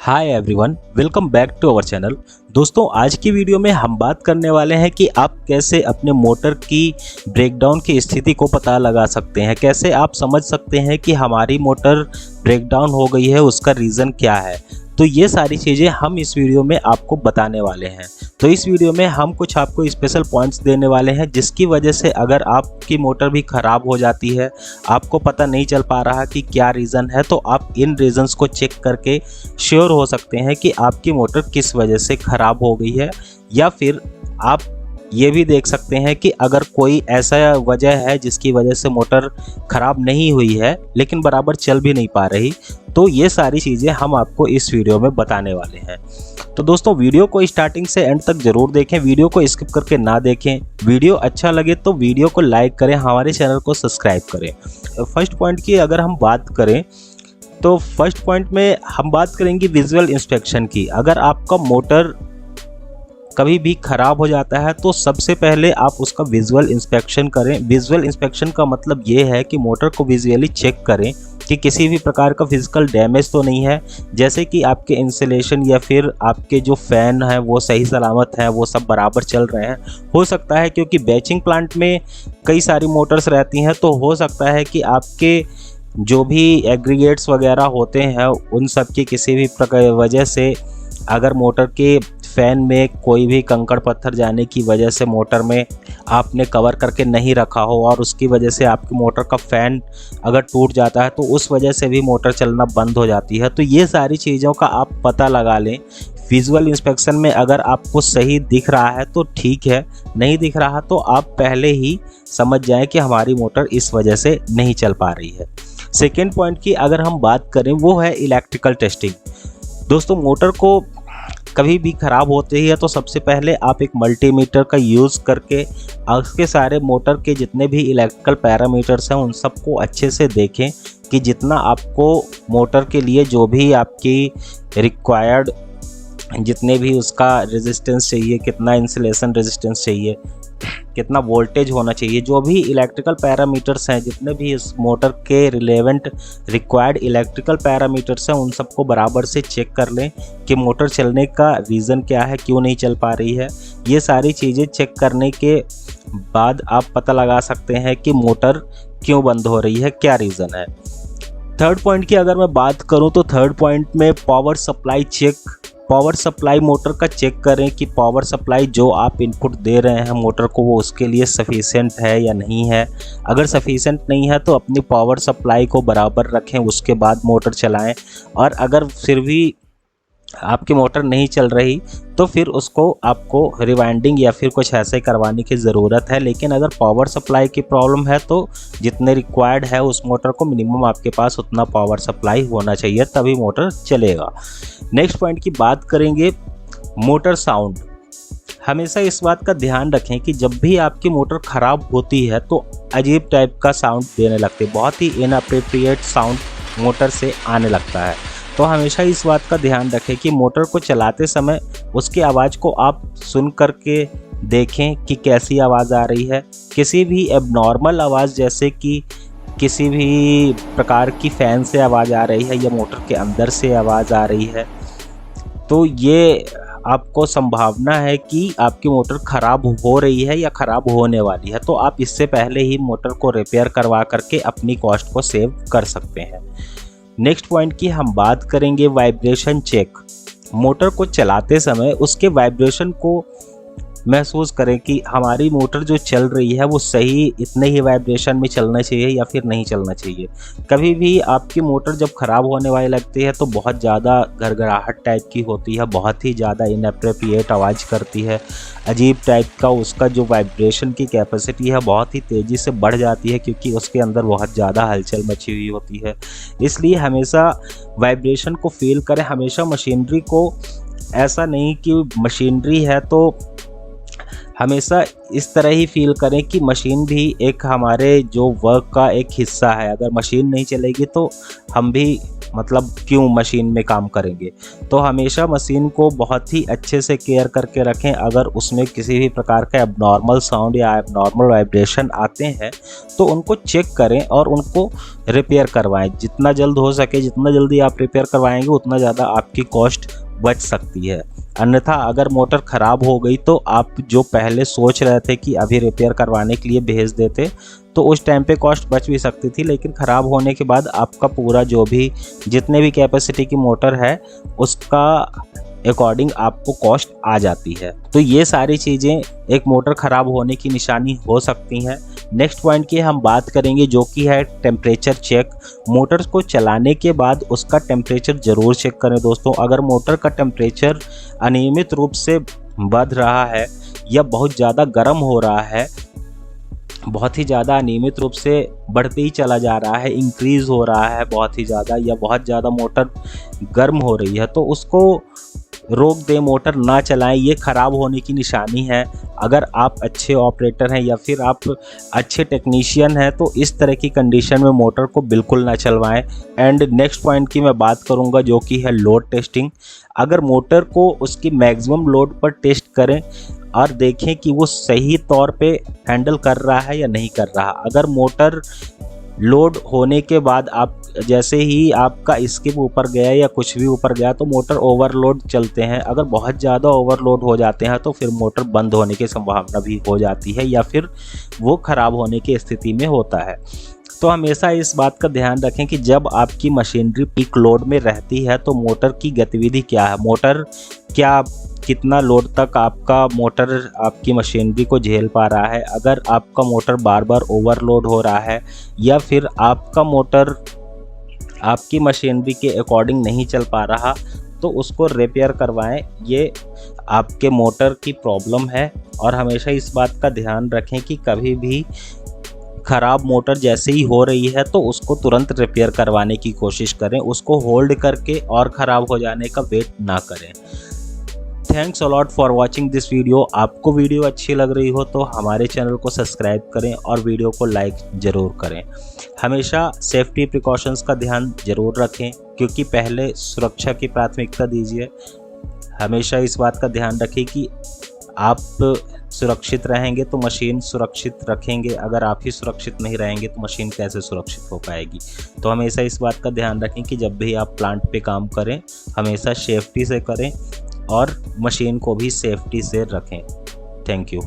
Hi everyone, welcome back to our channel. दोस्तों, आज की वीडियो में हम बात करने वाले हैं कि आप कैसे अपने मोटर की ब्रेकडाउन की स्थिति को पता लगा सकते हैं। कैसे आप समझ सकते हैं कि हमारी मोटर ब्रेकडाउन हो गई है, उसका रीज़न क्या है। तो ये सारी चीज़ें हम इस वीडियो में आपको बताने वाले हैं। तो इस वीडियो में हम कुछ आपको स्पेशल पॉइंट्स देने वाले हैं जिसकी वजह से अगर आपकी मोटर भी ख़राब हो जाती है, आपको पता नहीं चल पा रहा कि क्या रीज़न है, तो आप इन रीज़न्स को चेक करके श्योर हो सकते हैं कि आपकी मोटर किस वजह से ख़राब हो गई है। या फिर आप ये भी देख सकते हैं कि अगर कोई ऐसा वजह है जिसकी वजह से मोटर ख़राब नहीं हुई है लेकिन बराबर चल भी नहीं पा रही, तो ये सारी चीज़ें हम आपको इस वीडियो में बताने वाले हैं। तो दोस्तों, वीडियो को स्टार्टिंग से एंड तक ज़रूर देखें, वीडियो को स्किप करके ना देखें। वीडियो अच्छा लगे तो वीडियो को लाइक करें, हमारे चैनल को सब्सक्राइब करें। फर्स्ट पॉइंट की अगर हम बात करें तो फर्स्ट पॉइंट में हम बात करेंगे विजुअल इंस्पेक्शन की। अगर आपका मोटर कभी भी ख़राब हो जाता है तो सबसे पहले आप उसका विजुअल इंस्पेक्शन करें। विजुअल इंस्पेक्शन का मतलब ये है कि मोटर को विजुअली चेक करें कि किसी भी प्रकार का फिजिकल डैमेज तो नहीं है, जैसे कि आपके इंसुलेशन या फिर आपके जो फ़ैन है वो सही सलामत हैं, वो सब बराबर चल रहे हैं। हो सकता है क्योंकि बैचिंग प्लांट में कई सारी मोटर्स रहती हैं, तो हो सकता है कि आपके जो भी एग्रीगेट्स वगैरह होते हैं उन सब की किसी भी प्रकार वजह से अगर मोटर के फ़ैन में कोई भी कंकड़ पत्थर जाने की वजह से मोटर में आपने कवर करके नहीं रखा हो और उसकी वजह से आपकी मोटर का फ़ैन अगर टूट जाता है तो उस वजह से भी मोटर चलना बंद हो जाती है। तो ये सारी चीज़ों का आप पता लगा लें विजुअल इंस्पेक्शन में। अगर आपको सही दिख रहा है तो ठीक है, नहीं दिख रहा तो आप पहले ही समझ जाएं कि हमारी मोटर इस वजह से नहीं चल पा रही है। सेकेंड पॉइंट की अगर हम बात करें वो है इलेक्ट्रिकल टेस्टिंग। दोस्तों, मोटर को कभी भी ख़राब होती है तो सबसे पहले आप एक मल्टीमीटर का यूज़ करके उसके सारे मोटर के जितने भी इलेक्ट्रिकल पैरामीटर्स हैं उन सबको अच्छे से देखें कि जितना आपको मोटर के लिए जो भी आपकी रिक्वायर्ड जितने भी उसका रेजिस्टेंस चाहिए, कितना इंसुलेशन रेजिस्टेंस चाहिए, कितना वोल्टेज होना चाहिए, जो भी इलेक्ट्रिकल पैरामीटर्स हैं, जितने भी इस मोटर के रिलेवेंट रिक्वायर्ड इलेक्ट्रिकल पैरामीटर्स हैं उन सबको बराबर से चेक कर लें कि मोटर चलने का रीज़न क्या है, क्यों नहीं चल पा रही है। ये सारी चीज़ें चेक करने के बाद आप पता लगा सकते हैं कि मोटर क्यों बंद हो रही है, क्या रीज़न है। थर्ड पॉइंट की अगर मैं बात करूं तो थर्ड पॉइंट में power supply check. Power supply motor का चेक करें कि पावर सप्लाई जो आप इनपुट दे रहे हैं मोटर को वो उसके लिए सफिशिएंट है या नहीं है। अगर सफिशिएंट नहीं है तो अपनी पावर सप्लाई को बराबर रखें, उसके बाद मोटर चलाएं। और अगर फिर भी आपकी मोटर नहीं चल रही तो फिर उसको आपको रिवाइंडिंग या फिर कुछ ऐसे करवाने की ज़रूरत है। लेकिन अगर पावर सप्लाई की प्रॉब्लम है तो जितने रिक्वायर्ड है उस मोटर को मिनिमम आपके पास उतना पावर सप्लाई होना चाहिए, तभी मोटर चलेगा। नेक्स्ट पॉइंट की बात करेंगे मोटर साउंड। हमेशा इस बात का ध्यान रखें कि जब भी आपकी मोटर ख़राब होती है तो अजीब टाइप का साउंड देने लगते हैं, बहुत ही इनअप्रोप्रिएट साउंड मोटर से आने लगता है। तो हमेशा इस बात का ध्यान रखें कि मोटर को चलाते समय उसकी आवाज़ को आप सुन करके देखें कि कैसी आवाज़ आ रही है। किसी भी एबनॉर्मल आवाज़, जैसे कि किसी भी प्रकार की फ़ैन से आवाज़ आ रही है या मोटर के अंदर से आवाज़ आ रही है, तो ये आपको संभावना है कि आपकी मोटर ख़राब हो रही है या ख़राब होने वाली है। तो आप इससे पहले ही मोटर को रिपेयर करवा करके अपनी कॉस्ट को सेव कर सकते हैं। नेक्स्ट पॉइंट की हम बात करेंगे वाइब्रेशन चेक। मोटर को चलाते समय उसके वाइब्रेशन को महसूस करें कि हमारी मोटर जो चल रही है वो सही इतने ही वाइब्रेशन में चलना चाहिए या फिर नहीं चलना चाहिए। कभी भी आपकी मोटर जब ख़राब होने वाली लगती है तो बहुत ज़्यादा घरघराहट टाइप की होती है, बहुत ही ज़्यादा इनअप्रोप्रिएट आवाज़ करती है, अजीब टाइप का उसका जो वाइब्रेशन की कैपेसिटी है बहुत ही तेज़ी से बढ़ जाती है क्योंकि उसके अंदर बहुत ज़्यादा हलचल मची हुई होती है। इसलिए हमेशा वाइब्रेशन को फील करें। हमेशा मशीनरी को ऐसा नहीं कि मशीनरी है तो हमेशा इस तरह ही फील करें कि मशीन भी एक हमारे जो वर्क का एक हिस्सा है। अगर मशीन नहीं चलेगी तो हम भी मतलब क्यों मशीन में काम करेंगे। तो हमेशा मशीन को बहुत ही अच्छे से केयर करके रखें। अगर उसमें किसी भी प्रकार का एबनॉर्मल साउंड या एबनॉर्मल वाइब्रेशन आते हैं तो उनको चेक करें और उनको रिपेयर करवाएं। जितना जल्द हो सके, जितना जल्दी आप रिपेयर करवाएंगे उतना ज़्यादा आपकी कॉस्ट बच सकती है। अन्यथा अगर मोटर ख़राब हो गई तो आप जो पहले सोच रहे थे कि अभी रिपेयर करवाने के लिए भेज देते तो उस टाइम पे कॉस्ट बच भी सकती थी, लेकिन ख़राब होने के बाद आपका पूरा जो भी जितने भी कैपेसिटी की मोटर है उसका अकॉर्डिंग आपको कॉस्ट आ जाती है। तो ये सारी चीज़ें एक मोटर ख़राब होने की निशानी हो सकती हैं। नेक्स्ट पॉइंट की हम बात करेंगे जो कि है टेम्परेचर चेक। मोटर्स को चलाने के बाद उसका टेम्परेचर ज़रूर चेक करें दोस्तों। अगर मोटर का टेम्परेचर अनियमित रूप से बढ़ रहा है या बहुत ज़्यादा गर्म हो रहा है, बहुत ही ज़्यादा अनियमित रूप से बढ़ते ही चला जा रहा है, इंक्रीज़ हो रहा है बहुत ही ज़्यादा, या बहुत ज़्यादा मोटर गर्म हो रही है, तो उसको रोक दें, मोटर ना चलाएं। ये ख़राब होने की निशानी है। अगर आप अच्छे ऑपरेटर हैं या फिर आप अच्छे टेक्नीशियन हैं तो इस तरह की कंडीशन में मोटर को बिल्कुल ना चलवाएं। एंड नेक्स्ट पॉइंट की मैं बात करूंगा जो कि है लोड टेस्टिंग। अगर मोटर को उसकी मैक्सिमम लोड पर टेस्ट करें और देखें कि वो सही तौर पे हैंडल कर रहा है या नहीं कर रहा। अगर मोटर लोड होने के बाद आप जैसे ही आपका स्किप ऊपर गया या कुछ भी ऊपर गया तो मोटर ओवरलोड चलते हैं। अगर बहुत ज़्यादा ओवरलोड हो जाते हैं तो फिर मोटर बंद होने की संभावना भी हो जाती है या फिर वो ख़राब होने की स्थिति में होता है। तो हमेशा इस बात का ध्यान रखें कि जब आपकी मशीनरी पीक लोड में रहती है तो मोटर की गतिविधि क्या है, मोटर क्या कितना लोड तक आपका मोटर आपकी मशीनरी को झेल पा रहा है। अगर आपका मोटर बार बार ओवरलोड हो रहा है या फिर आपका मोटर आपकी मशीनरी के अकॉर्डिंग नहीं चल पा रहा तो उसको रिपेयर करवाएं। ये आपके मोटर की प्रॉब्लम है। और हमेशा इस बात का ध्यान रखें कि कभी भी ख़राब मोटर जैसे ही हो रही है तो उसको तुरंत रिपेयर करवाने की कोशिश करें, उसको होल्ड करके और ख़राब हो जाने का वेट ना करें। Thanks a lot for watching this video. आपको वीडियो अच्छी लग रही हो तो हमारे चैनल को सब्सक्राइब करें और वीडियो को लाइक ज़रूर करें। हमेशा सेफ्टी प्रिकॉशंस का ध्यान ज़रूर रखें क्योंकि पहले सुरक्षा की प्राथमिकता दीजिए। हमेशा इस बात का ध्यान रखें कि आप सुरक्षित रहेंगे तो मशीन सुरक्षित रखेंगे। अगर आप ही सुरक्षित नहीं रहेंगे तो मशीन कैसे सुरक्षित हो पाएगी। तो हमेशा इस बात का ध्यान रखें कि जब भी आप प्लांट पे काम करें हमेशा सेफ्टी से करें और मशीन को भी सेफ्टी से रखें। Thank you.